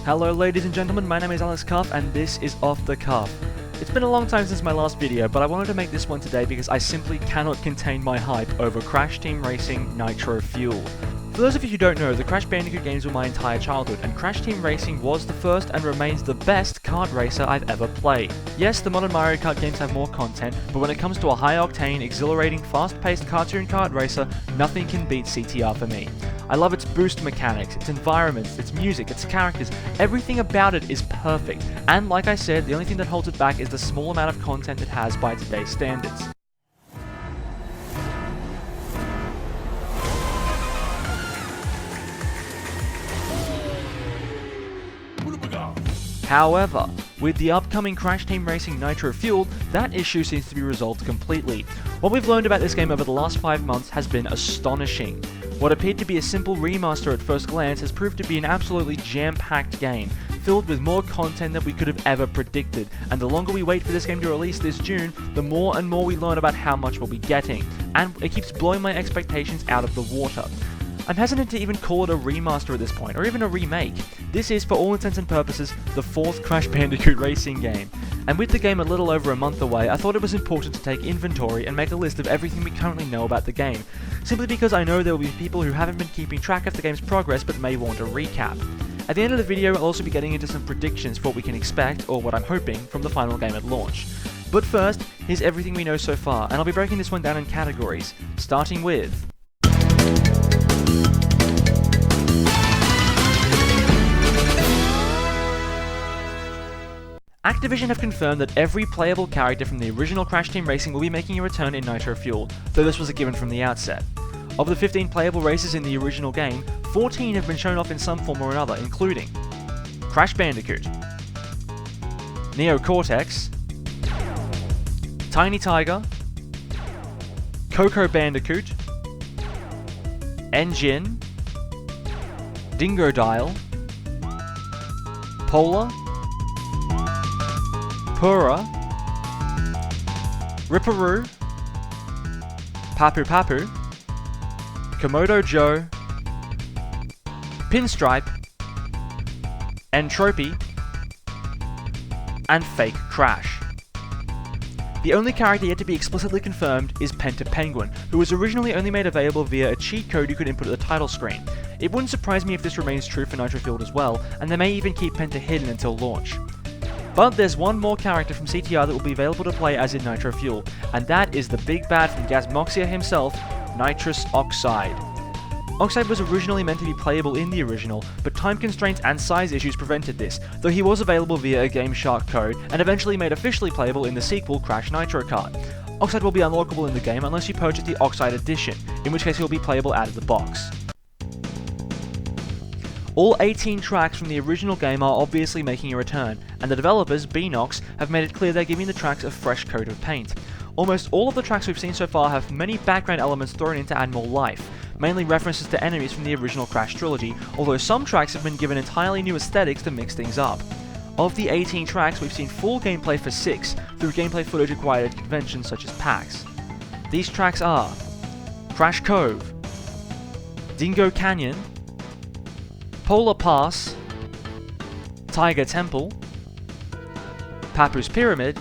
Hello ladies and gentlemen, my name is Alex Cuff and this is Off the Cuff. It's been a long time since my last video, but I wanted to make this one today because I simply cannot contain my hype over Crash Team Racing Nitro Fuel. For those of you who don't know, the Crash Bandicoot games were my entire childhood, and Crash Team Racing was the first and remains the best kart racer I've ever played. Yes, the modern Mario Kart games have more content, but when it comes to a high-octane, exhilarating, fast-paced cartoon kart racer, nothing can beat CTR for me. I love its boost mechanics, its environments, its music, its characters, everything about it is perfect, and like I said, the only thing that holds it back is the small amount of content it has by today's standards. However, with the upcoming Crash Team Racing Nitro Fuel, that issue seems to be resolved completely. What we've learned about this game over the last 5 months has been astonishing. What appeared to be a simple remaster at first glance has proved to be an absolutely jam-packed game, filled with more content than we could have ever predicted, and the longer we wait for this game to release this June, the more and more we learn about how much we'll be getting, and it keeps blowing my expectations out of the water. I'm hesitant to even call it a remaster at this point, or even a remake. This is, for all intents and purposes, the 4th Crash Bandicoot racing game. And with the game a little over a month away, I thought it was important to take inventory and make a list of everything we currently know about the game, simply because I know there will be people who haven't been keeping track of the game's progress but may want a recap. At the end of the video, I'll also be getting into some predictions for what we can expect, or what I'm hoping, from the final game at launch. But first, here's everything we know so far, and I'll be breaking this one down in categories, starting with Activision have confirmed that every playable character from the original Crash Team Racing will be making a return in Nitro Fuel, though this was a given from the outset. Of the 15 playable races in the original game, 14 have been shown off in some form or another, including Crash Bandicoot, Neo Cortex, Tiny Tiger, Coco Bandicoot, Engine, Dingodile, Polar, Pura, Ripperoo, Papu Papu, Komodo Joe, Pinstripe, Entropy, and Fake Crash. The only character yet to be explicitly confirmed is Penta Penguin, who was originally only made available via a cheat code you could input at the title screen. It wouldn't surprise me if this remains true for Nitro Fuel as well, and they may even keep Penta hidden until launch. But there's one more character from CTR that will be available to play as in Nitro Fuel, and that is the big bad from Gasmoxia himself, Nitrous Oxide. Oxide was originally meant to be playable in the original, but time constraints and size issues prevented this, though he was available via a GameShark code, and eventually made officially playable in the sequel Crash Nitro Kart. Oxide will be unlockable in the game unless you purchase the Oxide Edition, in which case he will be playable out of the box. All 18 tracks from the original game are obviously making a return, and the developers, Beanox, have made it clear they're giving the tracks a fresh coat of paint. Almost all of the tracks we've seen so far have many background elements thrown in to add more life, mainly references to enemies from the original Crash trilogy, although some tracks have been given entirely new aesthetics to mix things up. Of the 18 tracks, we've seen full gameplay for 6, through gameplay footage acquired at conventions such as PAX. These tracks are Crash Cove, Dingo Canyon, Polar Pass, Tiger Temple, Papu's Pyramid,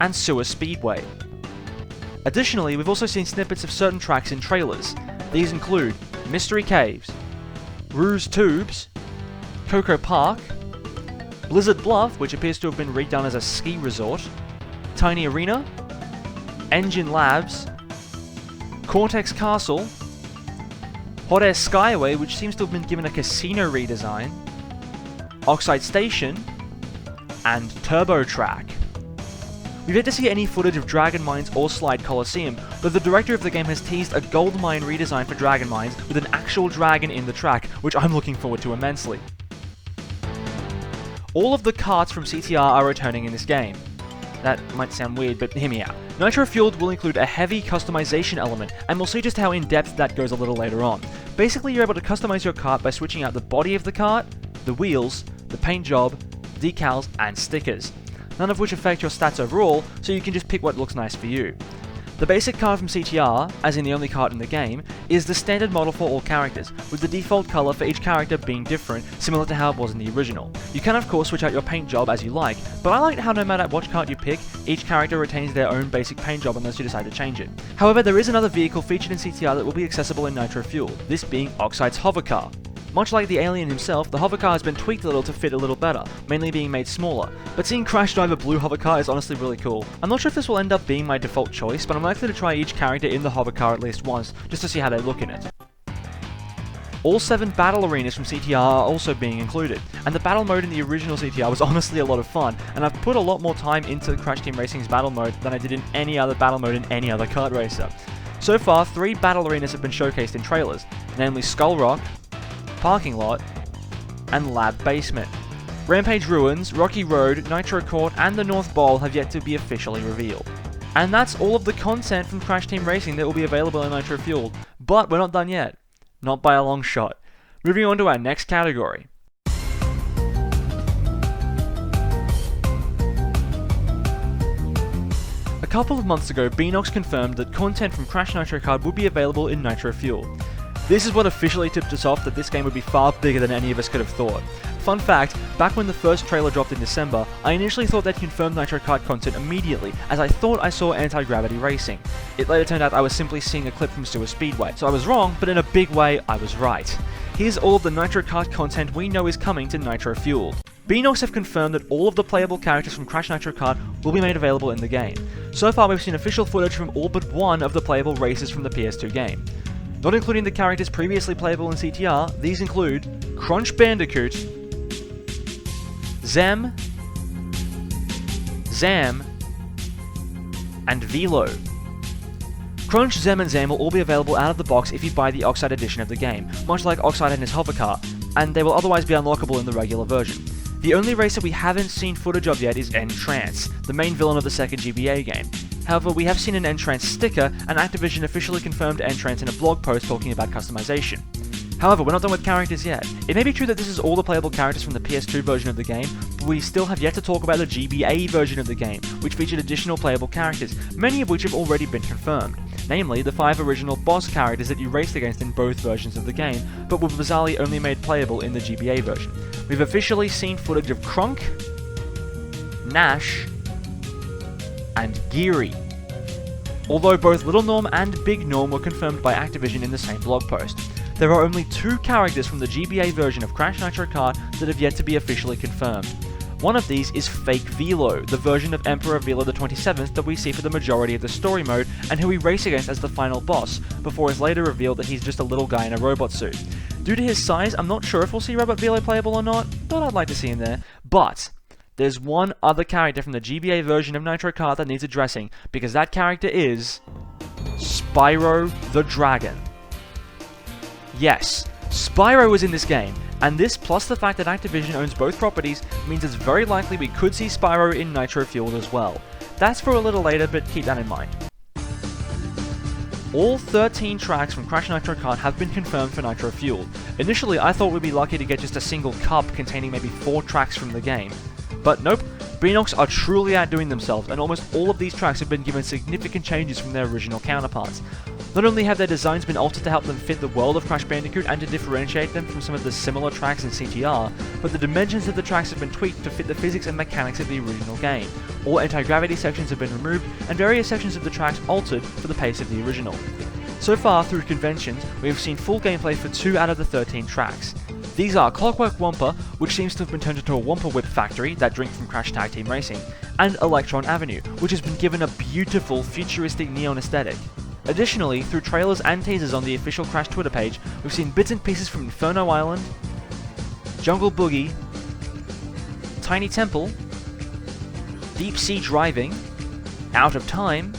and Sewer Speedway. Additionally, we've also seen snippets of certain tracks in trailers. These include Mystery Caves, Ruse Tubes, Coco Park, Blizzard Bluff, which appears to have been redone as a ski resort, Tiny Arena, Engine Labs, Cortex Castle, Hot Air Skyway, which seems to have been given a casino redesign, Oxide Station, and Turbo Track. We've yet to see any footage of Dragon Mines or Slide Coliseum, though the director of the game has teased a gold mine redesign for Dragon Mines with an actual dragon in the track, which I'm looking forward to immensely. All of the karts from CTR are returning in this game. That might sound weird, but hear me out. Nitro Fueled will include a heavy customization element, and we'll see just how in-depth that goes a little later on. Basically, you're able to customize your kart by switching out the body of the kart, the wheels, the paint job, decals, and stickers, none of which affect your stats overall, so you can just pick what looks nice for you. The basic card from CTR, as in the only card in the game, is the standard model for all characters, with the default colour for each character being different, similar to how it was in the original. You can of course switch out your paint job as you like, but I like how no matter what card you pick, each character retains their own basic paint job unless you decide to change it. However, there is another vehicle featured in CTR that will be accessible in Nitro Fuel, this being Oxide's hovercar. Much like the alien himself, the hovercar has been tweaked a little to fit a little better, mainly being made smaller, but seeing Crash drive a blue hovercar is honestly really cool. I'm not sure if this will end up being my default choice, but I'm likely to try each character in the hovercar at least once, just to see how they look in it. All 7 battle arenas from CTR are also being included, and the battle mode in the original CTR was honestly a lot of fun, and I've put a lot more time into Crash Team Racing's battle mode than I did in any other battle mode in any other kart racer. So far, 3 battle arenas have been showcased in trailers, namely Skull Rock, Parking Lot, and Lab Basement. Rampage Ruins, Rocky Road, Nitro Court, and the North Bowl have yet to be officially revealed. And that's all of the content from Crash Team Racing that will be available in Nitro Fuel, but we're not done yet. Not by a long shot. Moving on to our next category. A couple of months ago, Beanox confirmed that content from Crash Nitro Kart would be available in Nitro Fuel. This is what officially tipped us off that this game would be far bigger than any of us could have thought. Fun fact, back when the first trailer dropped in December, I initially thought they'd confirmed Nitro Kart content immediately, as I thought I saw anti-gravity racing. It later turned out I was simply seeing a clip from Stewart Speedway, so I was wrong, but in a big way, I was right. Here's all of the Nitro Kart content we know is coming to Nitro Fuel. Beanox have confirmed that all of the playable characters from Crash Nitro Kart will be made available in the game. So far we've seen official footage from all but one of the playable races from the PS2 game. Not including the characters previously playable in CTR, these include Crunch Bandicoot, Zem, Zam, and Velo. Crunch, Zem, and Zam will all be available out of the box if you buy the Oxide edition of the game, much like Oxide and his hovercar, and they will otherwise be unlockable in the regular version. The only racer we haven't seen footage of yet is N-Trance, the main villain of the second GBA game. However, we have seen an N-Trance sticker, and Activision officially confirmed N-Trance in a blog post talking about customization. However, we're not done with characters yet. It may be true that this is all the playable characters from the PS2 version of the game, but we still have yet to talk about the GBA version of the game, which featured additional playable characters, many of which have already been confirmed. Namely, the 5 original boss characters that you raced against in both versions of the game, but were bizarrely only made playable in the GBA version. We've officially seen footage of Krunk, Nash, and Geary. Although both Little Norm and Big Norm were confirmed by Activision in the same blog post. There are only 2 characters from the GBA version of Crash Nitro Kart that have yet to be officially confirmed. One of these is Fake Velo, the version of Emperor Velo the 27th that we see for the majority of the story mode, and who we race against as the final boss, before it's later revealed that he's just a little guy in a robot suit. Due to his size, I'm not sure if we'll see Robot Velo playable or not, but I'd like to see him there. But there's one other character from the GBA version of Nitro Kart that needs addressing, because that character is Spyro the Dragon. Yes, Spyro is in this game, and this plus the fact that Activision owns both properties means it's very likely we could see Spyro in Nitro Fuel as well. That's for a little later, but keep that in mind. All 13 tracks from Crash Nitro Kart have been confirmed for Nitro Fuel. Initially, I thought we'd be lucky to get just a single cup containing maybe 4 tracks from the game. But nope, Beanox are truly outdoing themselves, and almost all of these tracks have been given significant changes from their original counterparts. Not only have their designs been altered to help them fit the world of Crash Bandicoot and to differentiate them from some of the similar tracks in CTR, but the dimensions of the tracks have been tweaked to fit the physics and mechanics of the original game. All anti-gravity sections have been removed, and various sections of the tracks altered for the pace of the original. So far, through conventions, we have seen full gameplay for 2 out of the 13 tracks. These are Clockwork Wampa, which seems to have been turned into a Wampa Whip factory, that drink from Crash Tag Team Racing, and Electron Avenue, which has been given a beautiful, futuristic neon aesthetic. Additionally, through trailers and teasers on the official Crash Twitter page, we've seen bits and pieces from Inferno Island, Jungle Boogie, Tiny Temple, Deep Sea Driving, Out of Time,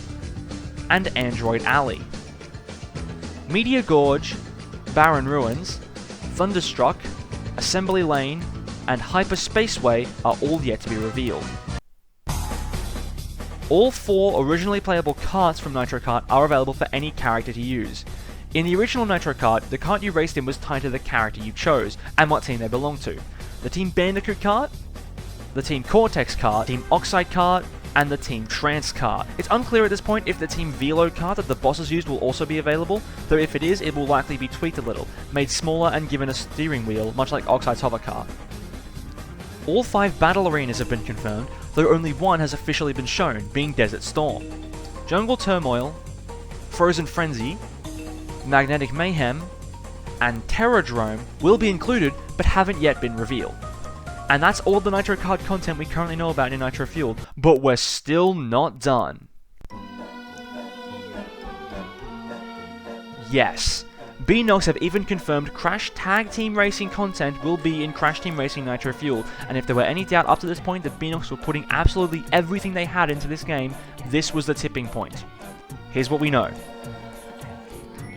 and Android Alley. Meteor Gorge, Barren Ruins, Thunderstruck, Assembly Lane, and Hyperspaceway are all yet to be revealed. All 4 originally playable karts from Nitro Kart are available for any character to use. In the original Nitro Kart, the kart you raced in was tied to the character you chose, and what team they belonged to. The Team Bandicoot kart, the Team Cortex kart, Team Oxide kart, and the Team Trance car. It's unclear at this point if the Team Velo car that the bosses used will also be available, though if it is, it will likely be tweaked a little, made smaller and given a steering wheel, much like Oxide's hover car. All 5 battle arenas have been confirmed, though only one has officially been shown, being Desert Storm. Jungle Turmoil, Frozen Frenzy, Magnetic Mayhem, and Terradrome will be included, but haven't yet been revealed. And that's all the Nitro Kart content we currently know about in Nitro Fueled, but we're still not done. Yes, Beanox have even confirmed Crash Tag Team Racing content will be in Crash Team Racing Nitro Fueled, and if there were any doubt up to this point that Beanox were putting absolutely everything they had into this game, this was the tipping point. Here's what we know.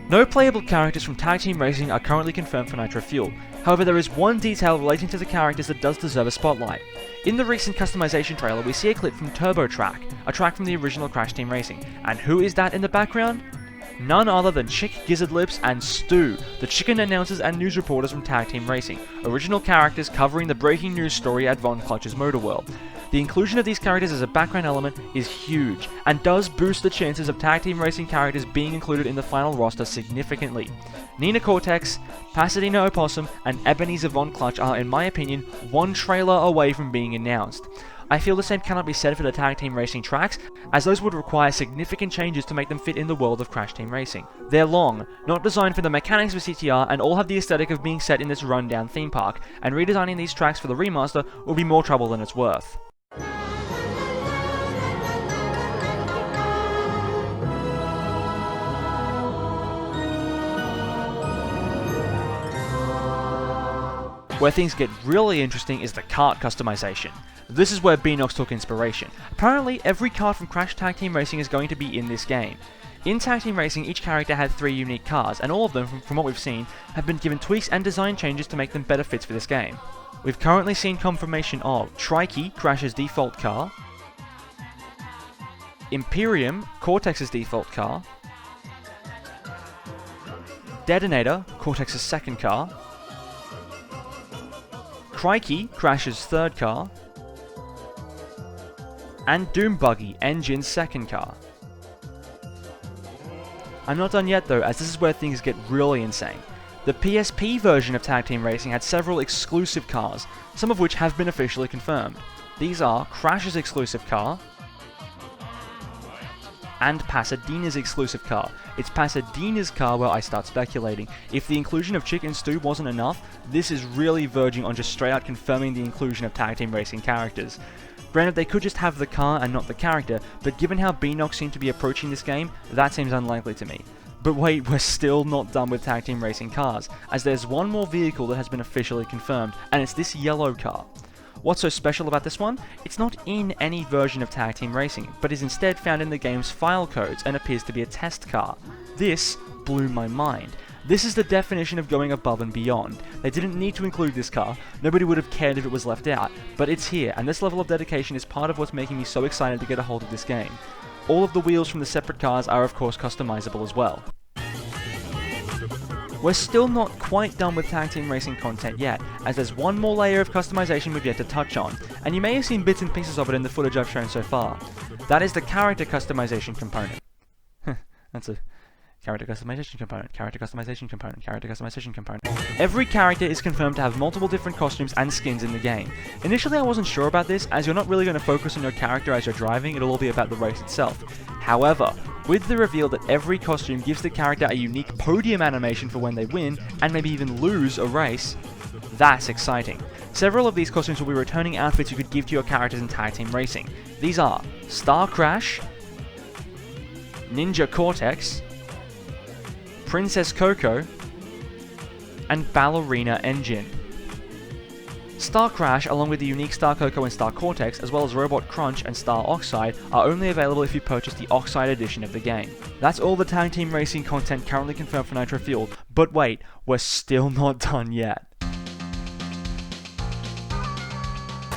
No playable characters from Tag Team Racing are currently confirmed for Nitro Fueled. However, there is one detail relating to the characters that does deserve a spotlight. In the recent customization trailer, we see a clip from Turbo Track, a track from the original Crash Team Racing. And who is that in the background? None other than Chick Gizzard Lips and Stu, the chicken announcers and news reporters from Tag Team Racing, original characters covering the breaking news story at Von Clutch's Motor World. The inclusion of these characters as a background element is huge, and does boost the chances of Tag Team Racing characters being included in the final roster significantly. Nina Cortex, Pasadena Opossum, and Ebenezer Von Clutch are, in my opinion, one trailer away from being announced. I feel the same cannot be said for the Tag Team Racing tracks, as those would require significant changes to make them fit in the world of Crash Team Racing. They're long, not designed for the mechanics of CTR, and all have the aesthetic of being set in this rundown theme park, and redesigning these tracks for the remaster will be more trouble than it's worth. Where things get really interesting is the kart customization. This is where Beanox took inspiration. Apparently, every kart from Crash Tag Team Racing is going to be in this game. In Tag Team Racing, each character had 3 unique cars, and all of them, from what we've seen, have been given tweaks and design changes to make them better fits for this game. We've currently seen confirmation of Trikey, Crash's default car, Imperium, Cortex's default car, Detonator, Cortex's second car, Crikey, Crash's third car, and Doom Buggy, Engine's second car. I'm not done yet though, as this is where things get really insane. The PSP version of Tag Team Racing had several exclusive cars, some of which have been officially confirmed. These are Crash's exclusive car, and Pasadena's exclusive car. It's Pasadena's car where I start speculating. If the inclusion of Chick and Stu wasn't enough, this is really verging on just straight out confirming the inclusion of Tag Team Racing characters. Granted, they could just have the car and not the character, but given how Beanox seem to be approaching this game, that seems unlikely to me. But wait, we're still not done with Tag Team Racing cars, as there's one more vehicle that has been officially confirmed, and it's this yellow car. What's so special about this one? It's not in any version of Tag Team Racing, but is instead found in the game's file codes and appears to be a test car. This blew my mind. This is the definition of going above and beyond. They didn't need to include this car, nobody would have cared if it was left out, but it's here, and this level of dedication is part of what's making me so excited to get a hold of this game. All of the wheels from the separate cars are of course customizable as well. We're still not quite done with Tag Team Racing content yet, as there's one more layer of customization we've yet to touch on, and you may have seen bits and pieces of it in the footage I've shown so far. That is the character customization component. That's a character customization component, character customization component, character customization component. Every character is confirmed to have multiple different costumes and skins in the game. Initially I wasn't sure about this, as you're not really going to focus on your character as you're driving, it'll all be about the race itself. However, with the reveal that every costume gives the character a unique podium animation for when they win, and maybe even lose a race, that's exciting. Several of these costumes will be returning outfits you could give to your characters in Tag Team Racing. These are Star Crash, Ninja Cortex, Princess Coco, and Ballerina Engine. Star Crash, along with the unique Star Coco and Star Cortex, as well as Robot Crunch and Star Oxide, are only available if you purchase the Oxide edition of the game. That's all the Tag Team Racing content currently confirmed for Nitro Fueled, but wait, we're still not done yet.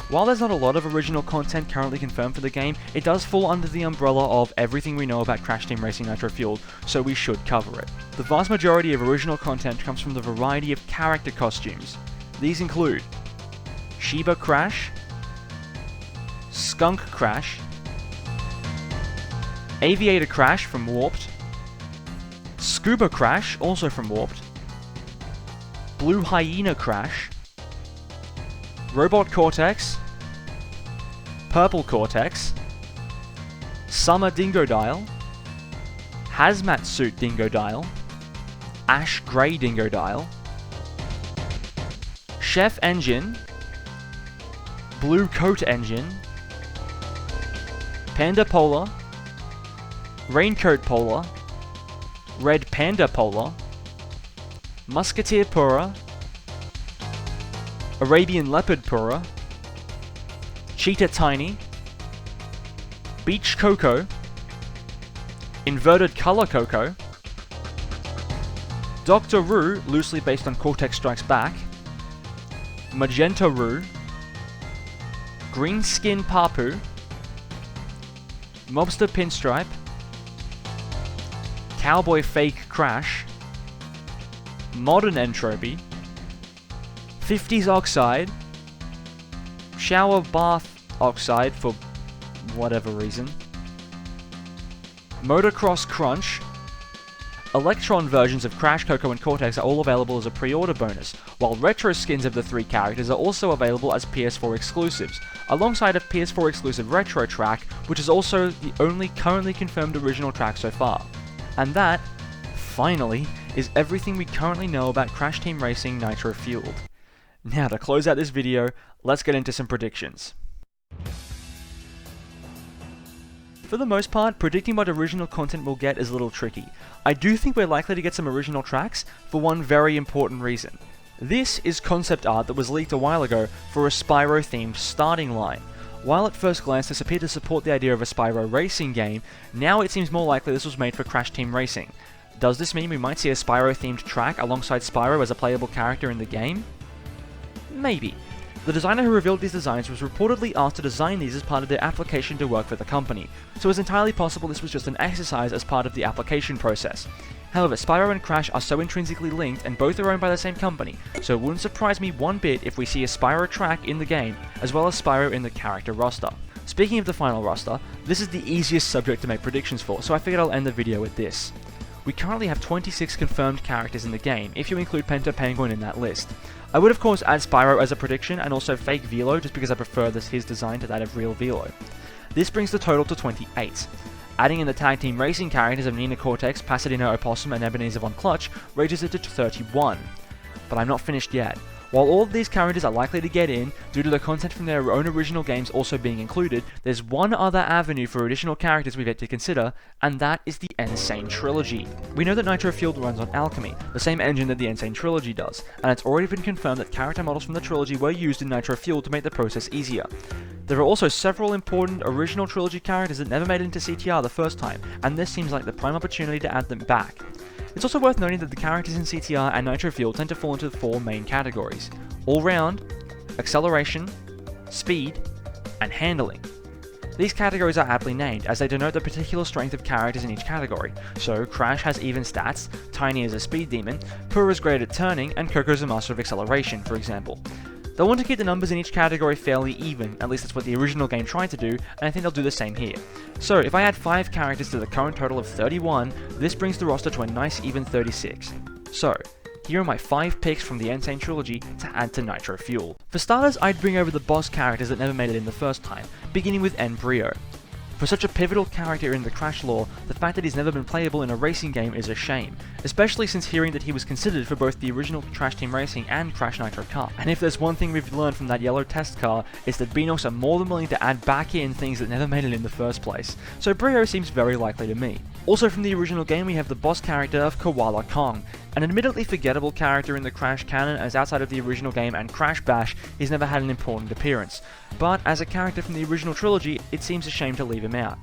While there's not a lot of original content currently confirmed for the game, it does fall under the umbrella of everything we know about Crash Team Racing Nitro Fueled, so we should cover it. The vast majority of original content comes from the variety of character costumes. These include Shiba Crash, Skunk Crash, Aviator Crash from Warped, Scuba Crash, also from Warped, Blue Hyena Crash, Robot Cortex, Purple Cortex, Summer Dingodile, Hazmat Suit Dingodile, Ash Grey Dingodile, Chef Engine, Blue Coat Engine, Panda Polar, Raincoat Polar, Red Panda Polar, Musketeer Pura, Arabian Leopard Pura, Cheetah Tiny, Beach Coco, Inverted Color Coco, Dr. Roo, loosely based on Cortex Strikes Back, Magenta Roo, Green Skin Papu, Mobster Pinstripe, Cowboy Fake Crash, Modern Entropy, 50s Oxide, Shower Bath Oxide for whatever reason, Motocross Crunch. Electron versions of Crash, Coco and Cortex are all available as a pre-order bonus, while retro skins of the three characters are also available as PS4 exclusives, alongside a PS4 exclusive retro track, which is also the only currently confirmed original track so far. And that, finally, is everything we currently know about Crash Team Racing Nitro Fueled. Now to close out this video, let's get into some predictions. For the most part, predicting what original content we'll get is a little tricky. I do think we're likely to get some original tracks for one very important reason. This is concept art that was leaked a while ago for a Spyro-themed starting line. While at first glance this appeared to support the idea of a Spyro racing game, now it seems more likely this was made for Crash Team Racing. Does this mean we might see a Spyro-themed track alongside Spyro as a playable character in the game? Maybe. The designer who revealed these designs was reportedly asked to design these as part of their application to work for the company, so it's entirely possible this was just an exercise as part of the application process. However, Spyro and Crash are so intrinsically linked and both are owned by the same company, so it wouldn't surprise me one bit if we see a Spyro track in the game, as well as Spyro in the character roster. Speaking of the final roster, this is the easiest subject to make predictions for, so I figured I'll end the video with this. We currently have 26 confirmed characters in the game, if you include Penta Penguin in that list. I would of course add Spyro as a prediction, and also Fake Velo, just because I prefer his design to that of Real Velo. This brings the total to 28. Adding in the tag team racing characters of Nina Cortex, Pasadena Opossum, and Ebenezer Von Clutch raises it to 31. But I'm not finished yet. While all of these characters are likely to get in, due to the content from their own original games also being included, there's one other avenue for additional characters we've yet to consider, and that is the Insane Trilogy. We know that Nitro Fueled runs on Alchemy, the same engine that the Insane Trilogy does, and it's already been confirmed that character models from the trilogy were used in Nitro Fueled to make the process easier. There are also several important original trilogy characters that never made it into CTR the first time, and this seems like the prime opportunity to add them back. It's also worth noting that the characters in CTR and Nitro Fueled tend to fall into the four main categories: all-round, acceleration, speed, and handling. These categories are aptly named, as they denote the particular strength of characters in each category. So, Crash has even stats, Tiny is a speed demon, Purr is great at turning, and Coco's a master of acceleration, for example. They'll want to keep the numbers in each category fairly even, at least that's what the original game tried to do, and I think they'll do the same here. So, if I add 5 characters to the current total of 31, this brings the roster to a nice even 36. So, here are my 5 picks from the Insane Trilogy to add to Nitro Fuel. For starters, I'd bring over the boss characters that never made it in the first time, beginning with Embryo. For such a pivotal character in the Crash lore, the fact that he's never been playable in a racing game is a shame, especially since hearing that he was considered for both the original Crash Team Racing and Crash Nitro Kart. And if there's one thing we've learned from that yellow test car, it's that Beanox are more than willing to add back in things that never made it in the first place, so Brio seems very likely to me. Also from the original game we have the boss character of Koala Kong, an admittedly forgettable character in the Crash canon, as outside of the original game and Crash Bash, he's never had an important appearance. But as a character from the original trilogy, it seems a shame to leave him out.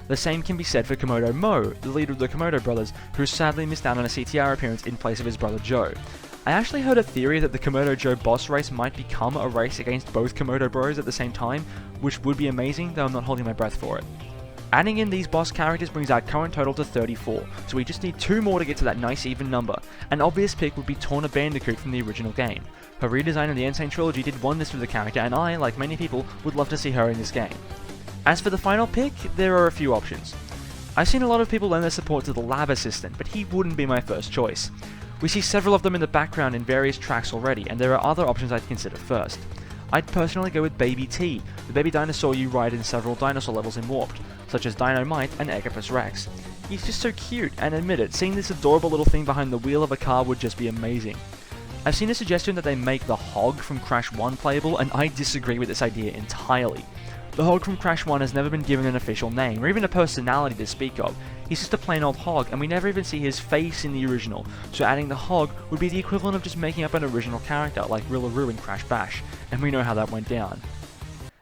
The same can be said for Komodo Mo, the leader of the Komodo brothers, who sadly missed out on a CTR appearance in place of his brother Joe. I actually heard a theory that the Komodo Joe boss race might become a race against both Komodo bros at the same time, which would be amazing, though I'm not holding my breath for it. Adding in these boss characters brings our current total to 34, so we just need 2 more to get to that nice even number. An obvious pick would be Torna Bandicoot from the original game. Her redesign of the Insane Trilogy did wonders for the character, and I, like many people, would love to see her in this game. As for the final pick, there are a few options. I've seen a lot of people lend their support to the lab assistant, but he wouldn't be my first choice. We see several of them in the background in various tracks already, and there are other options I'd consider first. I'd personally go with Baby T, the baby dinosaur you ride in several dinosaur levels in Warped, such as Dynamite and Eggipus Rex. He's just so cute, and admit it, seeing this adorable little thing behind the wheel of a car would just be amazing. I've seen a suggestion that they make the Hog from Crash 1 playable, and I disagree with this idea entirely. The Hog from Crash 1 has never been given an official name, or even a personality to speak of. He's just a plain old hog, and we never even see his face in the original, so adding the Hog would be the equivalent of just making up an original character, like Rillaroo in Crash Bash, and we know how that went down.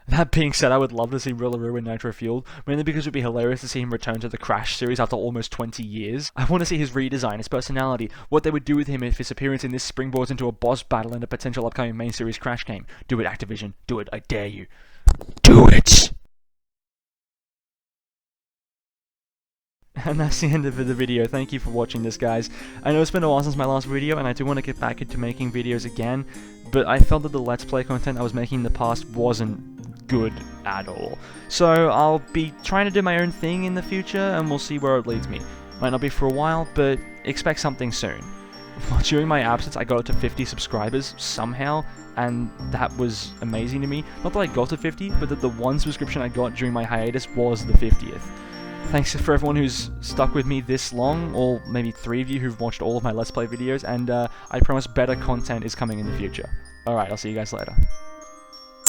That being said, I would love to see Rillaroo in Nitro Fueled, mainly because it would be hilarious to see him return to the Crash series after almost 20 years. I want to see his redesign, his personality, what they would do with him if his appearance in this springboards into a boss battle in a potential upcoming main series Crash game. Do it, Activision. Do it, I dare you. Do it! And that's the end of the video. Thank you for watching this, guys. I know it's been a while since my last video, and I do want to get back into making videos again, but I felt that the Let's Play content I was making in the past wasn't good at all. So I'll be trying to do my own thing in the future, and we'll see where it leads me. Might not be for a while, but expect something soon. During my absence, I got up to 50 subscribers somehow, and that was amazing to me. Not that I got to 50, but that the one subscription I got during my hiatus was the 50th. Thanks for everyone who's stuck with me this long, or maybe 3 of you who've watched all of my Let's Play videos, and I promise better content is coming in the future. Alright, I'll see you guys later.